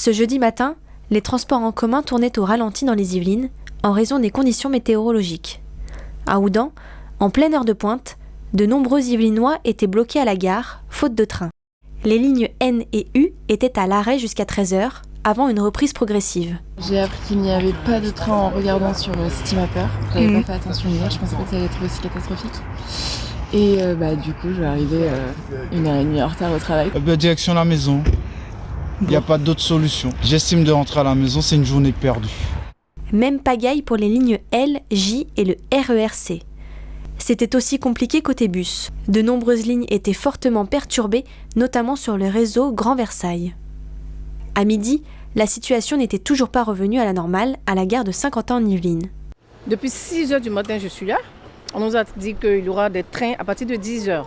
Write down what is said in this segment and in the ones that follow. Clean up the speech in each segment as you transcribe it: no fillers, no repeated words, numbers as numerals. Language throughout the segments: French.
Ce jeudi matin, les transports en commun tournaient au ralenti dans les Yvelines en raison des conditions météorologiques. À Houdan, en pleine heure de pointe, de nombreux Yvelinois étaient bloqués à la gare, faute de train. Les lignes N et U étaient à l'arrêt jusqu'à 13h, avant une reprise progressive. J'ai appris qu'il n'y avait pas de train en regardant sur Citymapper. J'avais pas fait attention hier, je pensais pas que ça allait être aussi catastrophique. Et du coup, je vais arriver 1h30 en retard au travail. Direction la maison. Il n'y a pas d'autre solution. J'estime de rentrer à la maison, c'est une journée perdue. Même pagaille pour les lignes L, J et le RER-C. C'était aussi compliqué côté bus. De nombreuses lignes étaient fortement perturbées, notamment sur le réseau Grand Versailles. À midi, la situation n'était toujours pas revenue à la normale à la gare de Saint-Quentin en Yvelines. Depuis 6h du matin, je suis là. On nous a dit qu'il y aura des trains à partir de 10h.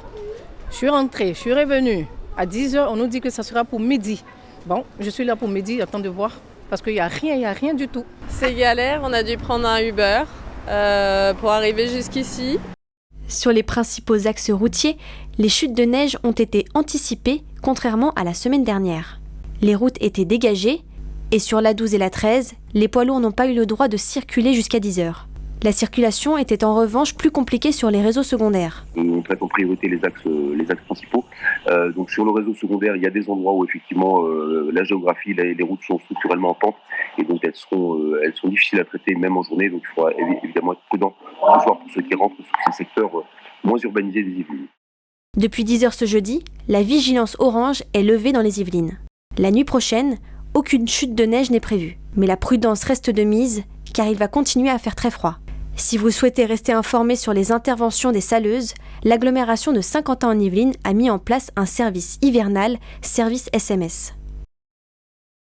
Je suis rentrée, je suis revenue. À 10h, on nous dit que ça sera pour midi. Bon, je suis là pour midi, j'attends de voir. Parce qu'il n'y a rien du tout. C'est galère, on a dû prendre un Uber pour arriver jusqu'ici. Sur les principaux axes routiers, les chutes de neige ont été anticipées, contrairement à la semaine dernière. Les routes étaient dégagées, et sur l'A12 et l'A13, les poids lourds n'ont pas eu le droit de circuler jusqu'à 10h. La circulation était en revanche plus compliquée sur les réseaux secondaires. On traite en priorité les axes principaux. Donc sur le réseau secondaire, il y a des endroits où effectivement la géographie, les routes sont structurellement en pente et donc elles sont difficiles à traiter même en journée. Donc il faudra évidemment être prudent ce soir pour ceux qui rentrent sur ces secteurs moins urbanisés des Yvelines. Depuis 10h ce jeudi, la vigilance orange est levée dans les Yvelines. La nuit prochaine, aucune chute de neige n'est prévue. Mais la prudence reste de mise car il va continuer à faire très froid. Si vous souhaitez rester informé sur les interventions des saleuses, l'agglomération de Saint-Quentin en Yvelines a mis en place un service hivernal, service SMS.